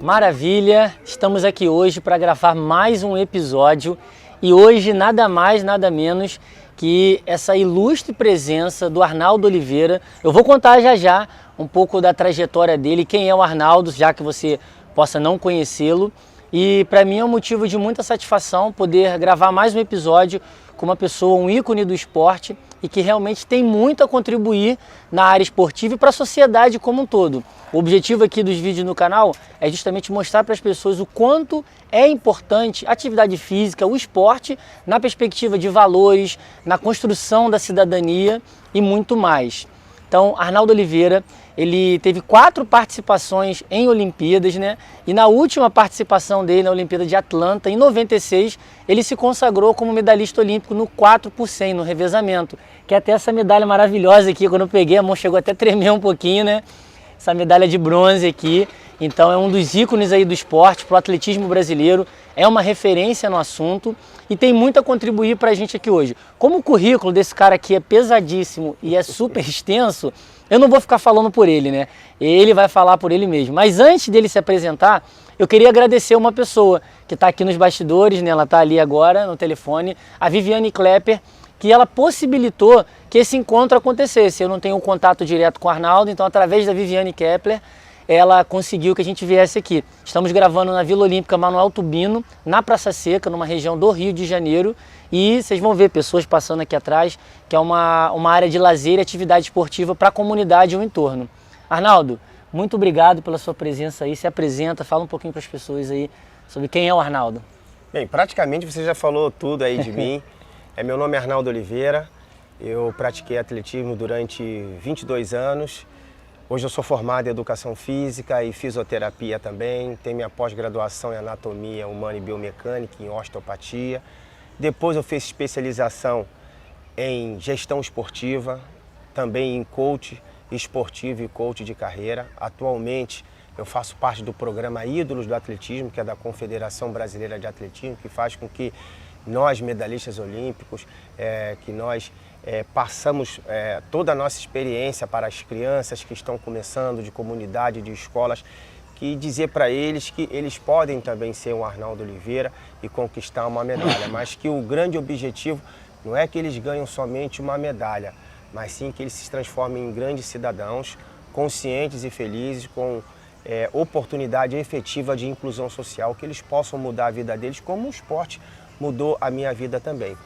Maravilha! Estamos aqui hoje para gravar mais um episódio e hoje nada mais, nada menos que essa ilustre presença do Arnaldo Oliveira. Eu vou contar já um pouco da trajetória dele, quem é o Arnaldo, já que você possa não conhecê-lo. E para mim é um motivo de muita satisfação poder gravar mais um episódio com uma pessoa, um ícone do esporte e que realmente tem muito a contribuir na área esportiva e para a sociedade como um todo. O objetivo aqui dos vídeos no canal é justamente mostrar para as pessoas o quanto é importante a atividade física, o esporte, na perspectiva de valores, na construção da cidadania e muito mais. Então, Arnaldo Oliveira, ele teve 4 participações em Olimpíadas, né? E na última participação dele na Olimpíada de Atlanta, em 96, ele se consagrou como medalhista olímpico no 4 por 100, no revezamento. Que é até essa medalha maravilhosa aqui, quando eu peguei, a mão chegou até a tremer um pouquinho, né? Essa medalha de bronze aqui. Então é um dos ícones aí do esporte, pro atletismo brasileiro, é uma referência no assunto e tem muito a contribuir para a gente aqui hoje. Como o currículo desse cara aqui é pesadíssimo e é super extenso, eu não vou ficar falando por ele, né? Ele vai falar por ele mesmo. Mas antes dele se apresentar, eu queria agradecer uma pessoa que está aqui nos bastidores, né? Ela está ali agora no telefone, a Viviane Klepper, que ela possibilitou que esse encontro acontecesse. Eu não tenho um contato direto com o Arnaldo, então através da Viviane Klepper, ela conseguiu que a gente viesse aqui. Estamos gravando na Vila Olímpica Manuel Tubino, na Praça Seca, numa região do Rio de Janeiro. E vocês vão ver pessoas passando aqui atrás, que é uma área de lazer e atividade esportiva para a comunidade e o entorno. Arnaldo, muito obrigado pela sua presença aí. Se apresenta, fala um pouquinho para as pessoas aí sobre quem é o Arnaldo. Bem, praticamente você já falou tudo aí de mim. Meu nome é Arnaldo Oliveira, eu pratiquei atletismo durante 22 anos. Hoje eu sou formado em Educação Física e Fisioterapia também. Tenho minha pós-graduação em Anatomia Humana e Biomecânica, em Osteopatia. Depois eu fiz especialização em Gestão Esportiva, também em Coach Esportivo e Coach de Carreira. Atualmente eu faço parte do programa Ídolos do Atletismo, que é da Confederação Brasileira de Atletismo, que faz com que nós, medalhistas olímpicos, que nós passamos toda a nossa experiência para as crianças que estão começando, de comunidade, de escolas, que dizer para eles que eles podem também ser um Arnaldo Oliveira e conquistar uma medalha, mas que o grande objetivo não é que eles ganhem somente uma medalha, mas sim que eles se transformem em grandes cidadãos, conscientes e felizes, com oportunidade efetiva de inclusão social, que eles possam mudar a vida deles, como o esporte mudou a minha vida também.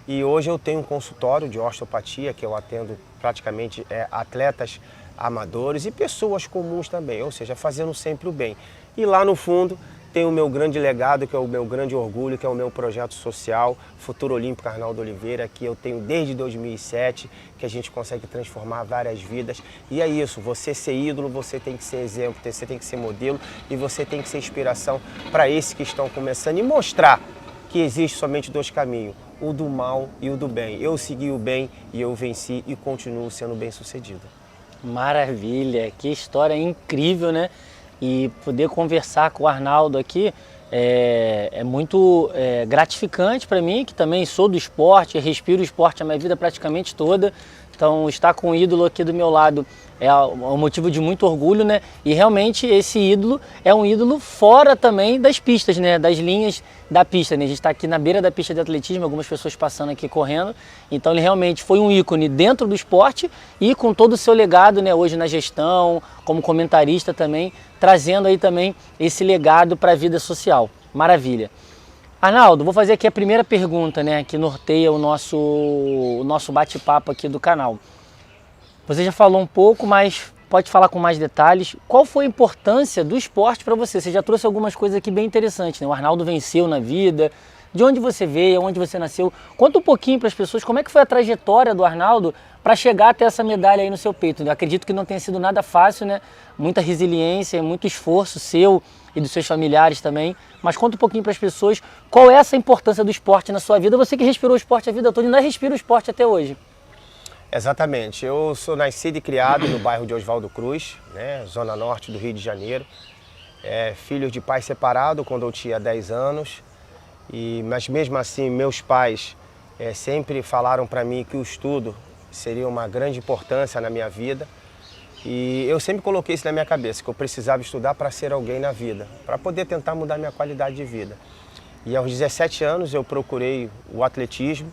E hoje eu tenho um consultório de osteopatia, que eu atendo praticamente atletas amadores e pessoas comuns também, ou seja, fazendo sempre o bem. E lá no fundo tem o meu grande legado, que é o meu grande orgulho, que é o meu projeto social, Futuro Olímpico Arnaldo Oliveira, que eu tenho desde 2007, que a gente consegue transformar várias vidas. E é isso, você ser ídolo, você tem que ser exemplo, você tem que ser modelo e você tem que ser inspiração para esses que estão começando e mostrar que existe somente 2 caminhos, o do mal e o do bem. Eu segui o bem e eu venci e continuo sendo bem-sucedido. Maravilha, que história incrível, né? E poder conversar com o Arnaldo aqui é muito gratificante para mim, que também sou do esporte, respiro o esporte a minha vida praticamente toda. Então, estar com o ídolo aqui do meu lado é um motivo de muito orgulho, né? E realmente esse ídolo é um ídolo fora também das pistas, né? Das linhas da pista, né? A gente está aqui na beira da pista de atletismo, algumas pessoas passando aqui correndo. Então ele realmente foi um ícone dentro do esporte e com todo o seu legado, né? Hoje na gestão, como comentarista também, trazendo aí também esse legado para a vida social. Maravilha. Arnaldo, vou fazer aqui a primeira pergunta, né, que norteia o nosso bate-papo aqui do canal. Você já falou um pouco, mas pode falar com mais detalhes. Qual foi a importância do esporte para você? Você já trouxe algumas coisas aqui bem interessantes, né? O Arnaldo venceu na vida, de onde você veio, onde você nasceu. Conta um pouquinho para as pessoas como é que foi a trajetória do Arnaldo para chegar até essa medalha aí no seu peito. Eu acredito que não tenha sido nada fácil, né? Muita resiliência, muito esforço seu e dos seus familiares também. Mas conta um pouquinho para as pessoas qual é essa importância do esporte na sua vida. Você que respirou o esporte a vida toda e ainda respira o esporte até hoje. Exatamente. Eu sou nascido e criado no bairro de Oswaldo Cruz, né? Zona Norte do Rio de Janeiro. Filho de pai separado quando eu tinha 10 anos. Mas mesmo assim, meus pais sempre falaram para mim que o estudo seria uma grande importância na minha vida. E eu sempre coloquei isso na minha cabeça, que eu precisava estudar para ser alguém na vida, para poder tentar mudar minha qualidade de vida. E aos 17 anos eu procurei o atletismo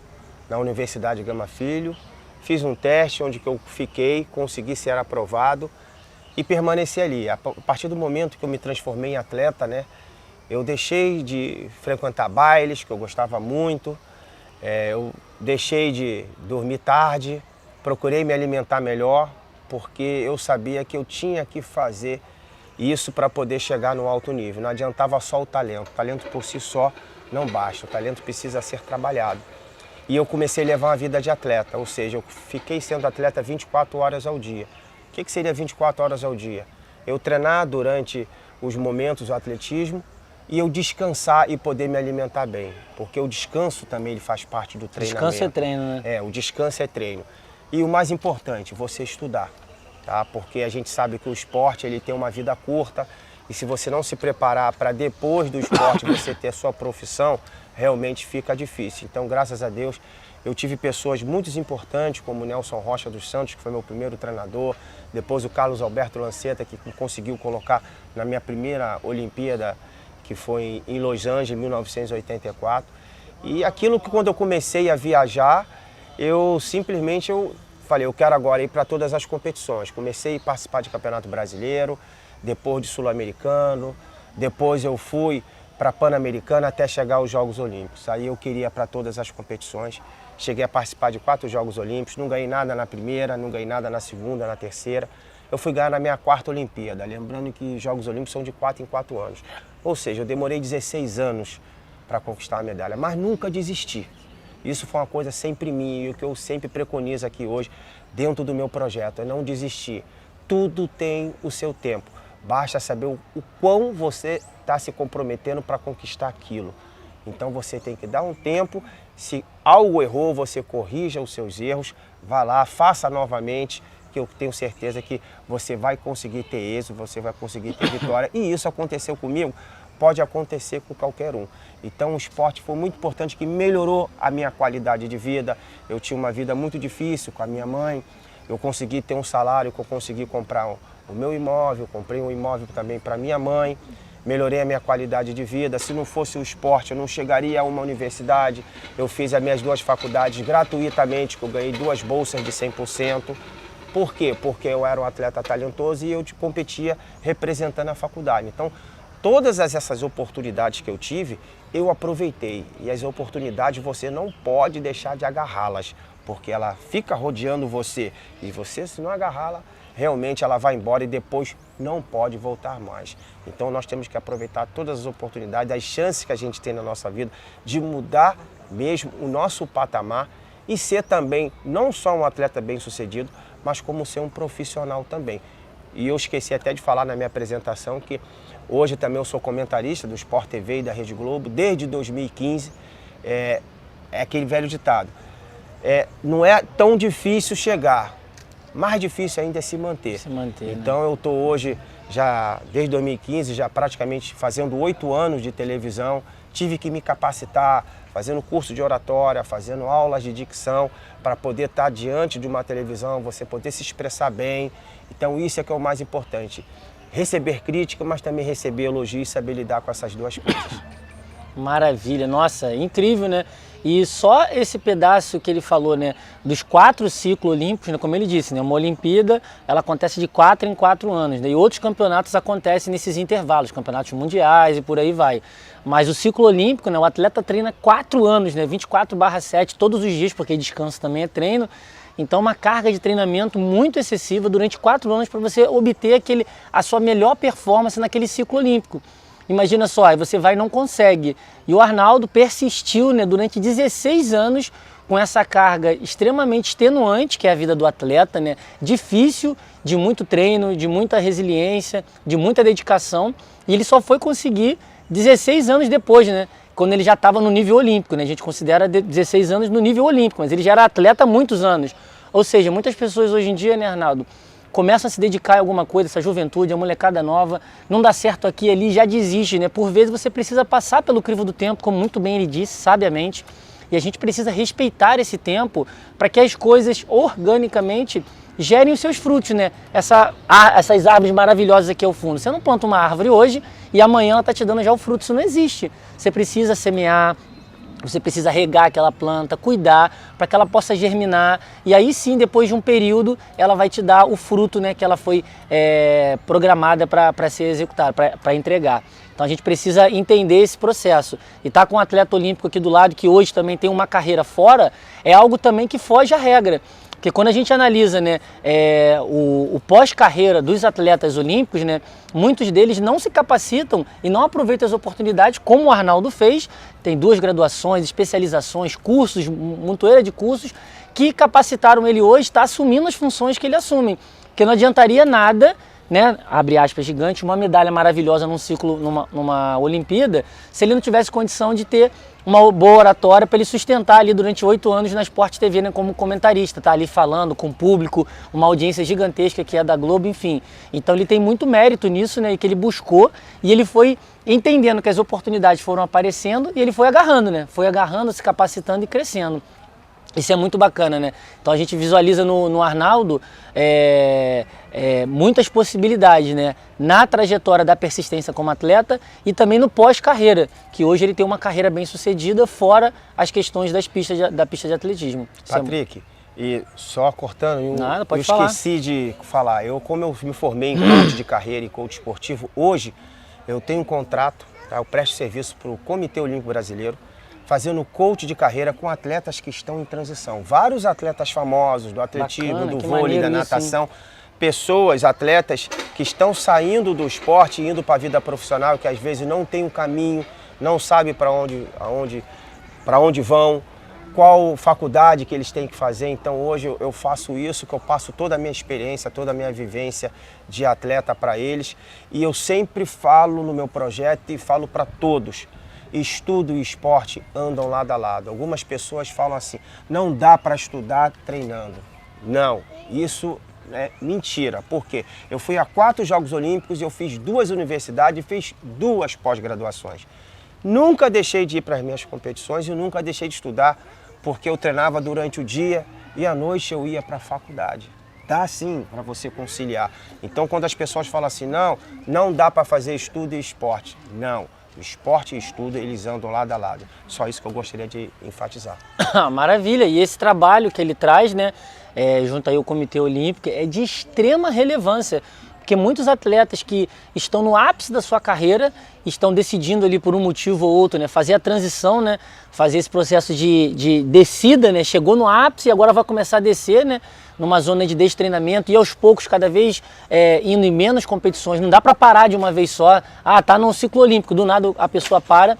na Universidade Gama Filho, fiz um teste onde eu fiquei, consegui ser aprovado e permaneci ali. A partir do momento que eu me transformei em atleta, né, eu deixei de frequentar bailes, que eu gostava muito, eu deixei de dormir tarde, procurei me alimentar melhor, porque eu sabia que eu tinha que fazer isso para poder chegar no alto nível. Não adiantava só o talento por si só não basta, o talento precisa ser trabalhado. E eu comecei a levar uma vida de atleta, ou seja, eu fiquei sendo atleta 24 horas ao dia. O que seria 24 horas ao dia? Eu treinar durante os momentos do atletismo e eu descansar e poder me alimentar bem, porque o descanso também ele faz parte do treinamento. Descanso é treino, né? O descanso é treino. E o mais importante, você estudar, tá? Porque a gente sabe que o esporte ele tem uma vida curta e se você não se preparar para depois do esporte você ter a sua profissão, realmente fica difícil. Então, graças a Deus, eu tive pessoas muito importantes, como o Nelson Rocha dos Santos, que foi meu primeiro treinador, depois o Carlos Alberto Lanceta, que conseguiu colocar na minha primeira Olimpíada, que foi em Los Angeles, em 1984. E aquilo que quando eu comecei a viajar, eu simplesmente falei, eu quero agora ir para todas as competições. Comecei a participar de Campeonato Brasileiro, depois de Sul-Americano, depois eu fui para Pan-Americana até chegar aos Jogos Olímpicos. Aí eu queria para todas as competições. Cheguei a participar de 4 Jogos Olímpicos, não ganhei nada na primeira, não ganhei nada na segunda, na terceira. Eu fui ganhar na minha 4ª Olimpíada, lembrando que Jogos Olímpicos são de 4 em 4 anos. Ou seja, eu demorei 16 anos para conquistar a medalha, mas nunca desisti. Isso foi uma coisa sempre minha e o que eu sempre preconizo aqui hoje, dentro do meu projeto, é não desistir. Tudo tem o seu tempo, basta saber o quão você está se comprometendo para conquistar aquilo. Então você tem que dar um tempo, se algo errou, você corrija os seus erros, vá lá, faça novamente, que eu tenho certeza que você vai conseguir ter êxito, você vai conseguir ter vitória. E isso aconteceu comigo, pode acontecer com qualquer um. Então o esporte foi muito importante, que melhorou a minha qualidade de vida. Eu tinha uma vida muito difícil com a minha mãe, eu consegui ter um salário que eu consegui comprar o meu imóvel, comprei um imóvel também para minha mãe, melhorei a minha qualidade de vida. Se não fosse o esporte, eu não chegaria a uma universidade. Eu fiz as minhas 2 faculdades gratuitamente, que eu ganhei 2 bolsas de 100%. Por quê? Porque eu era um atleta talentoso e eu competia representando a faculdade. Então, todas essas oportunidades que eu tive, eu aproveitei. E as oportunidades você não pode deixar de agarrá-las, porque ela fica rodeando você. E você, se não agarrá-la, realmente ela vai embora e depois não pode voltar mais. Então nós temos que aproveitar todas as oportunidades, as chances que a gente tem na nossa vida de mudar mesmo o nosso patamar e ser também não só um atleta bem-sucedido, mas como ser um profissional também. E eu esqueci até de falar na minha apresentação que hoje também eu sou comentarista do Sport TV e da Rede Globo desde 2015. É aquele velho ditado, não é tão difícil chegar, mais difícil ainda é se manter. Então, né? Eu estou hoje, já desde 2015, já praticamente fazendo 8 anos de televisão, tive que me capacitar, fazendo curso de oratória, fazendo aulas de dicção, para poder estar diante de uma televisão, você poder se expressar bem. Então isso é que é o mais importante, receber crítica, mas também receber elogio e saber lidar com essas 2 coisas. Maravilha, nossa, incrível, né? E só esse pedaço que ele falou, né, dos 4 ciclos olímpicos, né, como ele disse, né, uma Olimpíada, ela acontece de 4 em 4 anos, né, e outros campeonatos acontecem nesses intervalos, campeonatos mundiais e por aí vai. Mas o ciclo olímpico, né, o atleta treina 4 anos, né, 24/7, todos os dias, porque descanso também é treino. Então uma carga de treinamento muito excessiva durante 4 anos para você obter a sua melhor performance naquele ciclo olímpico. Imagina só, aí você vai e não consegue. E o Arnaldo persistiu, né, durante 16 anos com essa carga extremamente extenuante, que é a vida do atleta, né, difícil, de muito treino, de muita resiliência, de muita dedicação. E ele só foi conseguir 16 anos depois, né, quando ele já estava no nível olímpico, né? A gente considera 16 anos no nível olímpico, mas ele já era atleta há muitos anos. Ou seja, muitas pessoas hoje em dia, né, Arnaldo, começam a se dedicar a alguma coisa, essa juventude, a molecada nova, não dá certo aqui e ali, já desiste, né? Por vezes você precisa passar pelo crivo do tempo, como muito bem ele disse, sabiamente, e a gente precisa respeitar esse tempo para que as coisas organicamente gerem os seus frutos, né? Essas árvores maravilhosas aqui ao fundo. Você não planta uma árvore hoje e amanhã ela está te dando já o fruto, isso não existe. Você precisa semear, você precisa regar aquela planta, cuidar para que ela possa germinar e aí sim, depois de um período, ela vai te dar o fruto, né, que ela foi programada para ser executada, para entregar. Então a gente precisa entender esse processo. E estar com um atleta olímpico aqui do lado, que hoje também tem uma carreira fora, é algo também que foge à regra. Porque quando a gente analisa, né, o pós-carreira dos atletas olímpicos, né, muitos deles não se capacitam e não aproveitam as oportunidades como o Arnaldo fez. Tem 2 graduações, especializações, cursos, montoeira de cursos que capacitaram ele hoje, está assumindo as funções que ele assume. Porque não adiantaria nada, né, abre aspas gigante, uma medalha maravilhosa num ciclo, numa Olimpíada, se ele não tivesse condição de ter uma boa oratória para ele sustentar ali durante 8 anos na Sport TV, né, como comentarista, tá ali falando com o público, uma audiência gigantesca que é da Globo, enfim. Então ele tem muito mérito nisso, né, que ele buscou e ele foi entendendo que as oportunidades foram aparecendo e ele foi agarrando, né, se capacitando e crescendo. Isso é muito bacana, né? Então a gente visualiza no Arnaldo muitas possibilidades, né? Na trajetória da persistência como atleta e também no pós-carreira, que hoje ele tem uma carreira bem sucedida fora as questões da pista de atletismo. Patrick, e só cortando, Nada, pode eu falar. esqueci de falar, como eu me formei em coach de carreira e coach esportivo, hoje eu tenho um contrato, tá? Eu presto serviço para o Comitê Olímpico Brasileiro, fazendo coach de carreira com atletas que estão em transição. Vários atletas famosos do atletismo, Bacana, do que vôlei, da maneiro natação. Pessoas, atletas que estão saindo do esporte e indo para a vida profissional, que às vezes não tem um caminho, não sabe para onde vão, qual faculdade que eles têm que fazer. Então hoje eu faço isso, que eu passo toda a minha experiência, toda a minha vivência de atleta para eles. E eu sempre falo no meu projeto e falo para todos. Estudo e esporte andam lado a lado. Algumas pessoas falam assim, não dá para estudar treinando. Não, isso é mentira. Por quê? Eu fui a 4 Jogos Olímpicos e eu fiz 2 universidades e fiz 2 pós-graduações. Nunca deixei de ir para as minhas competições e nunca deixei de estudar, porque eu treinava durante o dia e à noite eu ia para a faculdade. Dá sim para você conciliar. Então quando as pessoas falam assim, não dá para fazer estudo e esporte. Não. Esporte e estudo, eles andam lado a lado. Só isso que eu gostaria de enfatizar. Maravilha! E esse trabalho que ele traz, né, junto aí ao Comitê Olímpico, é de extrema relevância. Porque muitos atletas que estão no ápice da sua carreira estão decidindo ali por um motivo ou outro, né, fazer a transição, né, fazer esse processo de descida, né, chegou no ápice e agora vai começar a descer, né, numa zona de destreinamento e aos poucos cada vez indo em menos competições. Não dá para parar de uma vez só. Tá no ciclo olímpico, do nada a pessoa para.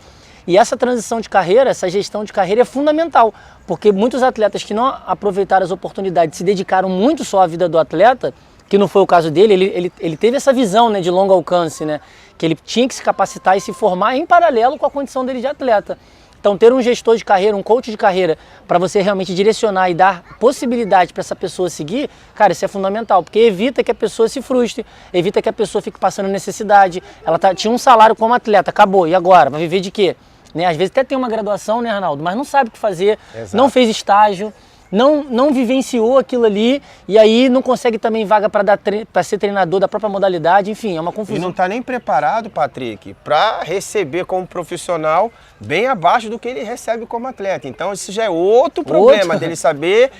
E essa transição de carreira, essa gestão de carreira é fundamental, porque muitos atletas que não aproveitaram as oportunidades, se dedicaram muito só à vida do atleta, que não foi o caso dele, ele teve essa visão, né, de longo alcance, né, que ele tinha que se capacitar e se formar em paralelo com a condição dele de atleta. Então ter um gestor de carreira, um coach de carreira, para você realmente direcionar e dar possibilidade para essa pessoa seguir, cara, isso é fundamental, porque evita que a pessoa se frustre, evita que a pessoa fique passando necessidade. Ela tinha um salário como atleta, acabou, e agora? Vai viver de quê? Né? Às vezes até tem uma graduação, né, Arnaldo, mas não sabe o que fazer, Exato. Não fez estágio, não vivenciou aquilo ali e aí não consegue também vaga para ser treinador da própria modalidade, enfim, é uma confusão. E não está nem preparado, Patrick, para receber como profissional bem abaixo do que ele recebe como atleta. Então isso já é outro problema dele saber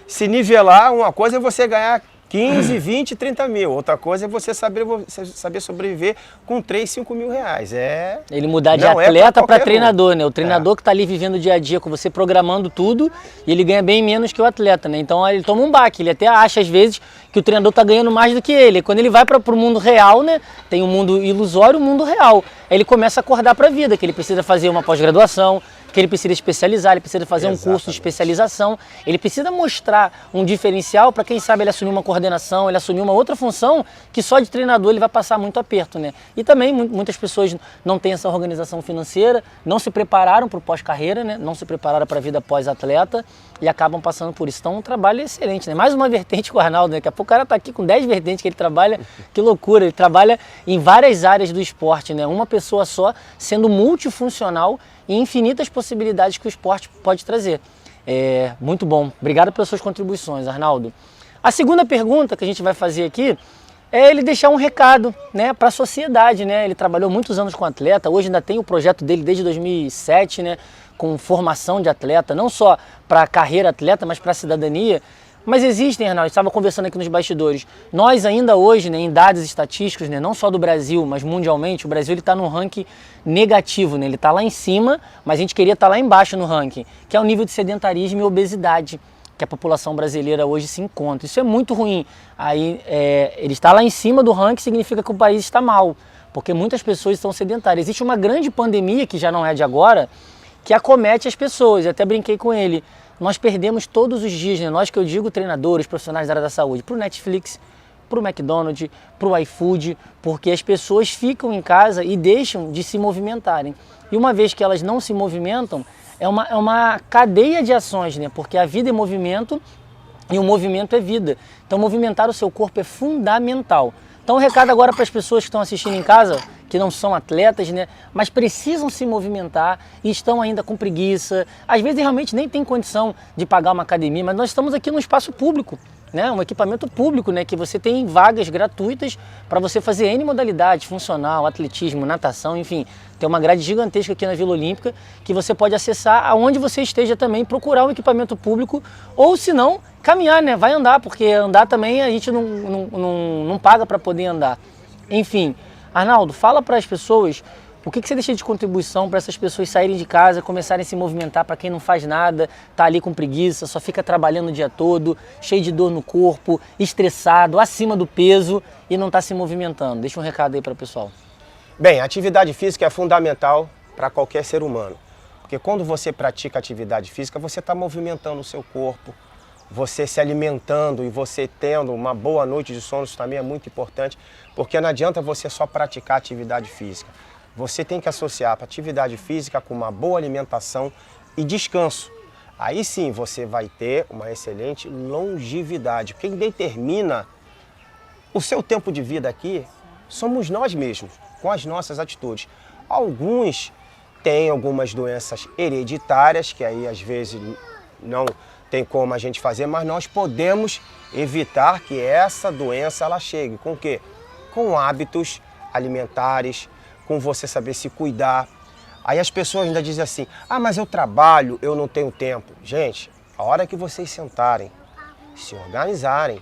se nivelar. Uma coisa é você ganhar 15, 20, 30 mil. Outra coisa é você saber sobreviver com 3, 5 mil reais. Ele mudar de atleta para treinador, né? O treinador que está ali vivendo o dia a dia com você, programando tudo, e ele ganha bem menos que o atleta, né? Então ele toma um baque, ele até acha às vezes que o treinador está ganhando mais do que ele. Quando ele vai para o mundo real, né? Tem um mundo ilusório e um mundo real. Aí ele começa a acordar para a vida, que ele precisa fazer uma pós-graduação, que ele precisa especializar, ele precisa fazer um curso de especialização, ele precisa mostrar um diferencial para quem sabe ele assumir uma coordenação, ele assumir uma outra função que só de treinador ele vai passar muito aperto, né? E também muitas pessoas não têm essa organização financeira, não se prepararam para o pós-carreira, né? Não se prepararam para a vida pós-atleta e acabam passando por isso. Então um trabalho excelente, né? Mais uma vertente com o Arnaldo, né? Daqui a pouco o cara está aqui com 10 vertentes que ele trabalha, que loucura, ele trabalha em várias áreas do esporte, né? Uma pessoa só sendo multifuncional e infinitas possibilidades que o esporte pode trazer. Muito bom. Obrigado pelas suas contribuições, Arnaldo. A segunda pergunta que a gente vai fazer aqui é ele deixar um recado, né, para a sociedade, né? Ele trabalhou muitos anos com atleta, hoje ainda tem o projeto dele desde 2007, né, com formação de atleta, não só para a carreira atleta, mas para a cidadania. Mas existem, Arnaldo, a gente estava conversando aqui nos bastidores, nós ainda hoje, né, em dados estatísticos, né, não só do Brasil, mas mundialmente, o Brasil está num ranking negativo, né? Ele está lá em cima, mas a gente queria estar lá embaixo no ranking, que é o nível de sedentarismo e obesidade que a população brasileira hoje se encontra. Isso é muito ruim. Aí, ele está lá em cima do ranking, significa que o país está mal, porque muitas pessoas estão sedentárias. Existe uma grande pandemia, que já não é de agora, que acomete as pessoas. Eu até brinquei com ele. Nós perdemos todos os dias, né? Nós que eu digo treinadores, profissionais da área da saúde, para o Netflix, para o McDonald's, para o iFood, porque as pessoas ficam em casa e deixam de se movimentarem. E uma vez que elas não se movimentam, é uma cadeia de ações, né? Porque a vida é movimento e o movimento é vida. Então movimentar o seu corpo é fundamental. Então o recado agora para as pessoas que estão assistindo em casa, que não são atletas, né, mas precisam se movimentar e estão ainda com preguiça. Às vezes realmente nem tem condição de pagar uma academia, mas nós estamos aqui num espaço público, né, um equipamento público, né, que você tem vagas gratuitas para você fazer N modalidades, funcional, atletismo, natação, enfim. Tem uma grade gigantesca aqui na Vila Olímpica que você pode acessar aonde você esteja também, procurar um equipamento público ou, se não, caminhar, né? Vai andar, porque andar também a gente não paga para poder andar. Enfim, Arnaldo, fala para as pessoas o que você deixa de contribuição para essas pessoas saírem de casa, começarem a se movimentar, para quem não faz nada, tá ali com preguiça, só fica trabalhando o dia todo, cheio de dor no corpo, estressado, acima do peso e não está se movimentando. Deixa um recado aí para o pessoal. Bem, a atividade física é fundamental para qualquer ser humano, porque quando você pratica atividade física, você está movimentando o seu corpo, você se alimentando e você tendo uma boa noite de sono, isso também é muito importante, porque não adianta você só praticar atividade física. Você tem que associar a atividade física com uma boa alimentação e descanso. Aí sim você vai ter uma excelente longevidade. Quem determina o seu tempo de vida aqui somos nós mesmos, com as nossas atitudes. Alguns têm algumas doenças hereditárias, que aí às vezes não tem como a gente fazer, mas nós podemos evitar que essa doença ela chegue. Com o quê? Com hábitos alimentares, com você saber se cuidar. Aí as pessoas ainda dizem assim, ah, mas eu trabalho, eu não tenho tempo. Gente, a hora que vocês sentarem, se organizarem,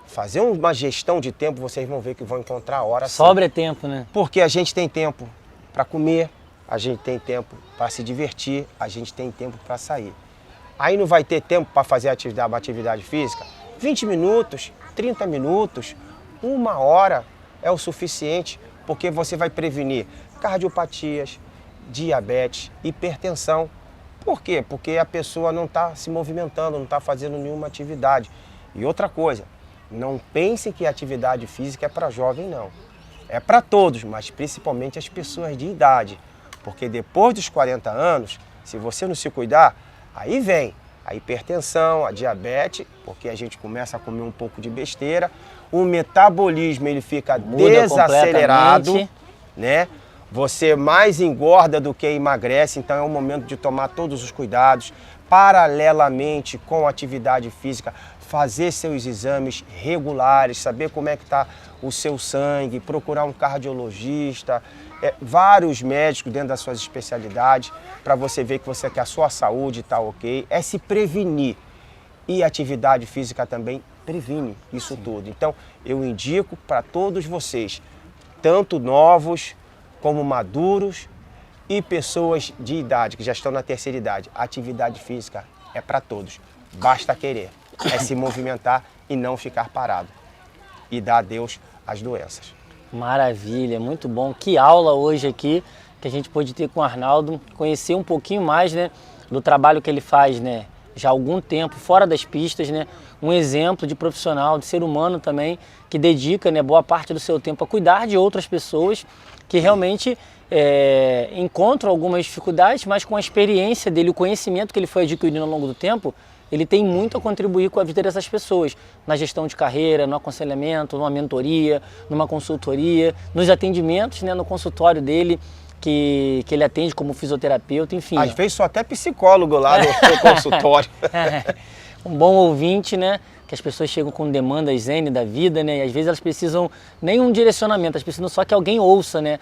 fazer uma gestão de tempo, vocês vão ver que vão encontrar a hora. Sobra tempo, né? Porque a gente tem tempo para comer, a gente tem tempo para se divertir, a gente tem tempo para sair. Aí não vai ter tempo para fazer uma atividade física? 20 minutos, 30 minutos, 1 hora é o suficiente, porque você vai prevenir cardiopatias, diabetes, hipertensão. Por quê? Porque a pessoa não está se movimentando, não está fazendo nenhuma atividade. E outra coisa, não pensem que a atividade física é para jovem, não. É para todos, mas principalmente as pessoas de idade. Porque depois dos 40 anos, se você não se cuidar, aí vem a hipertensão, a diabetes, porque a gente começa a comer um pouco de besteira, o metabolismo ele fica desacelerado, né? Você mais engorda do que emagrece, então é o momento de tomar todos os cuidados, paralelamente com a atividade física, fazer seus exames regulares, saber como é que está o seu sangue, procurar um cardiologista, vários médicos dentro das suas especialidades, para você ver que a sua saúde está ok, é se prevenir. E a atividade física também previne isso tudo. Então, eu indico para todos vocês, tanto novos como maduros e pessoas de idade, que já estão na terceira idade, a atividade física é para todos. Basta querer, é se movimentar e não ficar parado. E dar adeus às doenças. Maravilha, muito bom. Que aula hoje aqui que a gente pôde ter com o Arnaldo, conhecer um pouquinho mais, né, do trabalho que ele faz, né, já há algum tempo, fora das pistas, né, um exemplo de profissional, de ser humano também, que dedica, né, boa parte do seu tempo a cuidar de outras pessoas que realmente encontram algumas dificuldades, mas com a experiência dele, o conhecimento que ele foi adquirindo ao longo do tempo, ele tem muito a contribuir com a vida dessas pessoas, na gestão de carreira, no aconselhamento, numa mentoria, numa consultoria, nos atendimentos, né, no consultório dele, que ele atende como fisioterapeuta, enfim. Às vezes sou até psicólogo lá no consultório. um bom ouvinte, né? Que as pessoas chegam com demandas N da vida, né? E às vezes elas precisam nem um direcionamento, elas precisam só que alguém ouça, né?